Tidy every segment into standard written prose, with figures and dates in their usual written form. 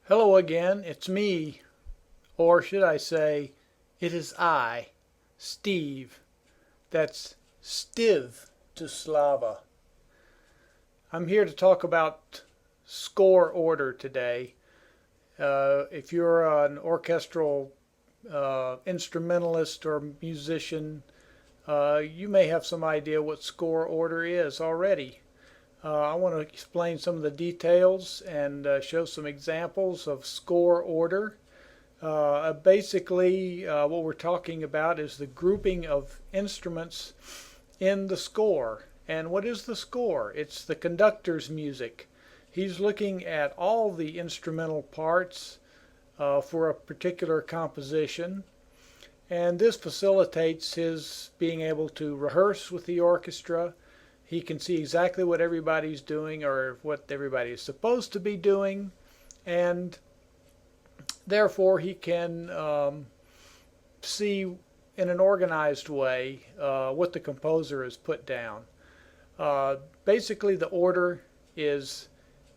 Hello again, it's me, or should I say, it is I, Steve. That's Stiv to Slava. I'm here to talk about score order today. If you're an orchestral instrumentalist or musician, you may have some idea what score order is already. I want to explain some of the details and show some examples of score order. Basically, what we're talking about is the grouping of instruments in the score. And what is the score? It's the conductor's music. He's looking at all the instrumental parts for a particular composition, and this facilitates his being able to rehearse with the orchestra. He can see exactly what everybody's doing or what everybody is supposed to be doing, and therefore he can see in an organized way what the composer has put down. Basically, the order is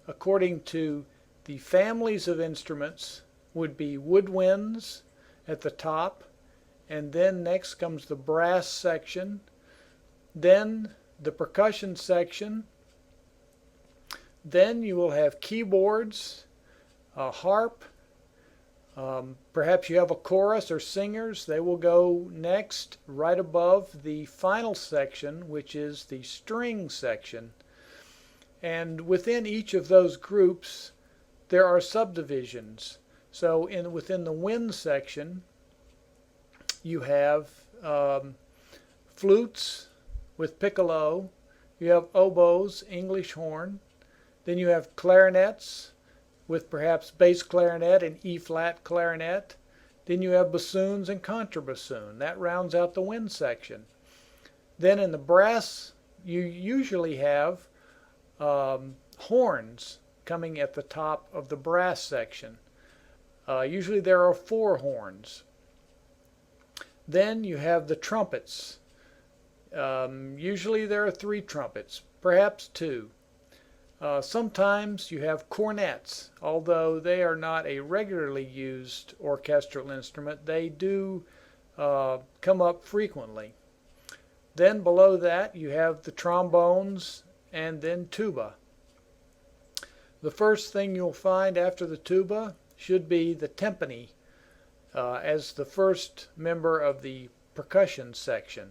according to the families of instruments would be woodwinds at the top, and then next comes the brass section, then the percussion section, then you will have keyboards, a harp, perhaps you have a chorus or singers. They will go next right above the final section, which is the string section. And within each of those groups there are subdivisions. So within the wind section you have flutes with piccolo, you have oboes, English horn, then you have clarinets with perhaps bass clarinet and E-flat clarinet, then you have bassoons and contrabassoon. That rounds out the wind section. Then in the brass you usually have horns coming at the top of the brass section. Usually there are 4 horns. Then you have the trumpets. Usually there are 3 trumpets, perhaps 2. Sometimes you have cornets, although they are not a regularly used orchestral instrument. They do come up frequently. Then below that you have the trombones and then tuba. The first thing you'll find after the tuba should be the timpani as the first member of the percussion section.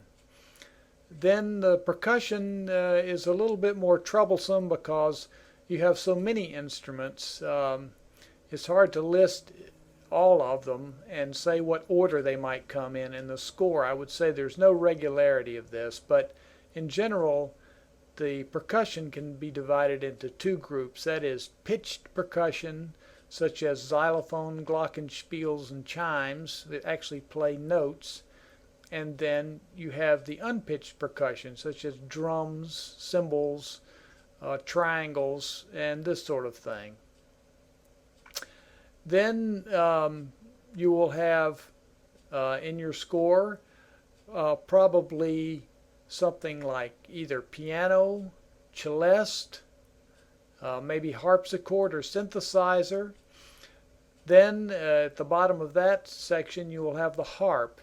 Then the percussion is a little bit more troublesome because you have so many instruments. It's hard to list all of them and say what order they might come in the score. I would say there's no regularity of this, but in general the percussion can be divided into 2 groups. That is pitched percussion, such as xylophone, glockenspiels, and chimes that actually play notes. And then you have the unpitched percussion, such as drums, cymbals, triangles, and this sort of thing. Then you will have in your score probably something like either piano, celeste, maybe harpsichord or synthesizer. Then at the bottom of that section you will have the harp.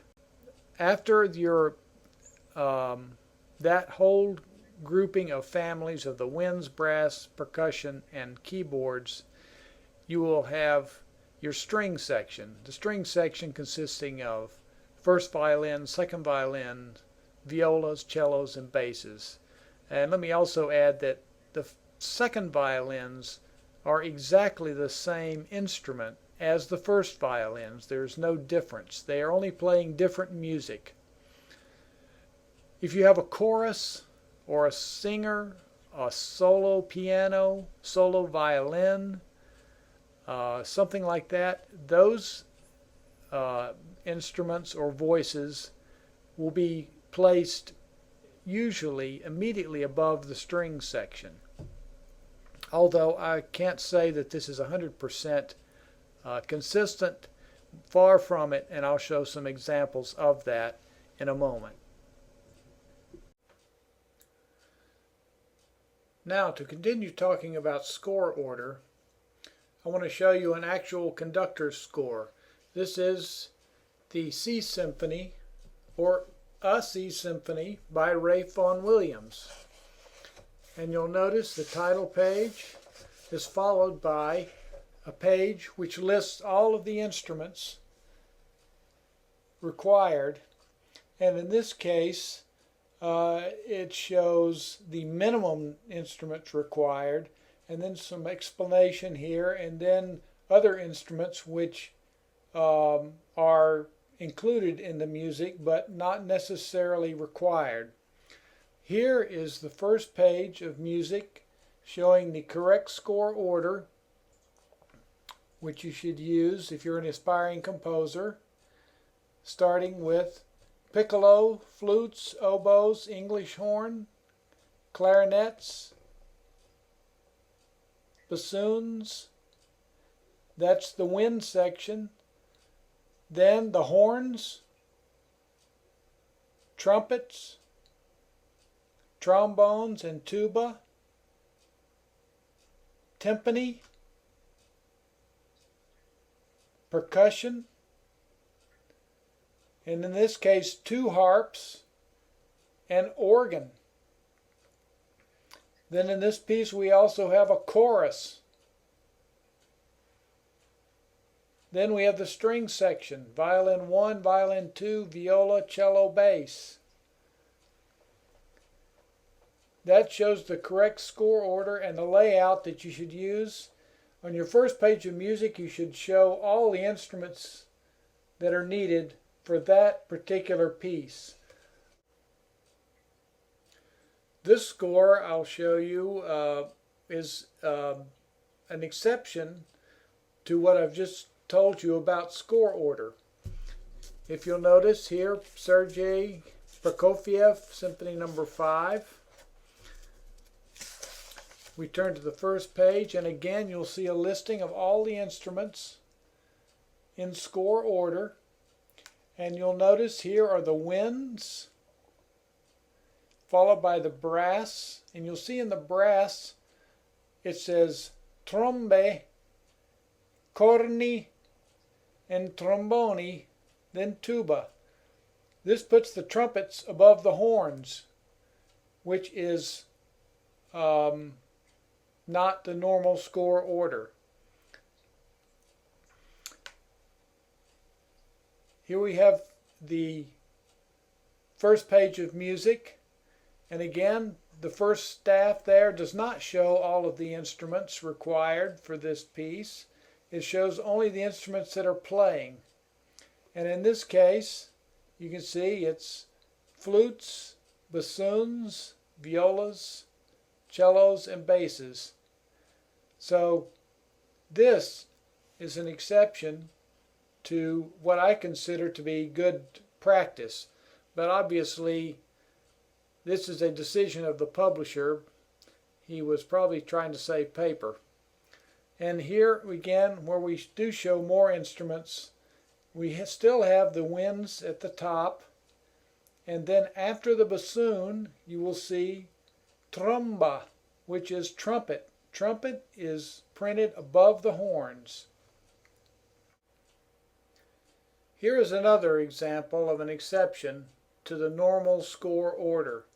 After your that whole grouping of families of the winds, brass, percussion, and keyboards, you will have your string section. The string section consisting of first violin, second violin, violas, cellos, and basses. And let me also add that the second violins are exactly the same instrument as the first violins. There's no difference. They are only playing different music. If you have a chorus or a singer, a solo piano, solo violin, something like that, those instruments or voices will be placed usually immediately above the string section. Although I can't say that this is 100% consistent, far from it, and I'll show some examples of that in a moment. Now, to continue talking about score order, I want to show you an actual conductor score. This is the C Symphony, or A C Symphony by Ralph Vaughan Williams. And you'll notice the title page is followed by a page which lists all of the instruments required. And in this case, it shows the minimum instruments required, and then some explanation here, and then other instruments which are included in the music but not necessarily required. Here is the first page of music showing the correct score order, which you should use if you're an aspiring composer, starting with piccolo, flutes, oboes, English horn, clarinets, bassoons. That's the wind section. Then the horns, trumpets, trombones and tuba, timpani, percussion, and in this case 2 harps and organ. Then in this piece we also have a chorus. Then we have the string section, violin 1, violin 2, viola, cello, bass. That shows the correct score order and the layout that you should use. On your first page of music, you should show all the instruments that are needed for that particular piece. This score I'll show you is an exception to what I've just told you about score order. If you'll notice here, Sergei Prokofiev, Symphony number 5. We turn to the first page, and again you'll see a listing of all the instruments in score order. And you'll notice here are the winds, followed by the brass. And you'll see in the brass it says trombe, corni, and tromboni, then tuba. This puts the trumpets above the horns, which is not the normal score order. Here we have the first page of music, and again the first staff there does not show all of the instruments required for this piece. It shows only the instruments that are playing. And in this case, you can see it's flutes, bassoons, violas, cellos, and basses. So this is an exception to what I consider to be good practice. But obviously, this is a decision of the publisher. He was probably trying to save paper. And here again, where we do show more instruments, we still have the winds at the top, and then after the bassoon you will see tromba, which is trumpet. Trumpet is printed above the horns. Here is another example of an exception to the normal score order.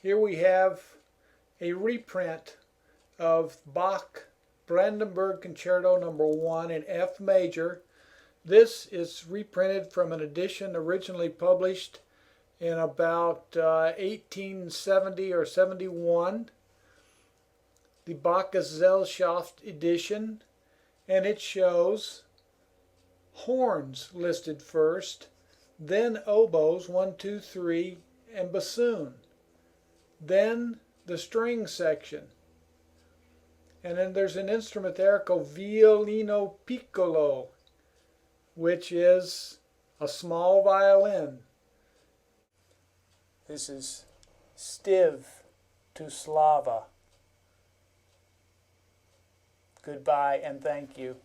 Here we have a reprint of Bach Brandenburg Concerto No. 1 in F major. This is reprinted from an edition originally published in about 1870 or 71, the Bach Gesellschaft edition, and it shows horns listed first, then oboes 1, 2, 3, and bassoon, then the string section, and then there's an instrument there called violino piccolo, which is a small violin. This is Stiv to Slava. Goodbye and thank you.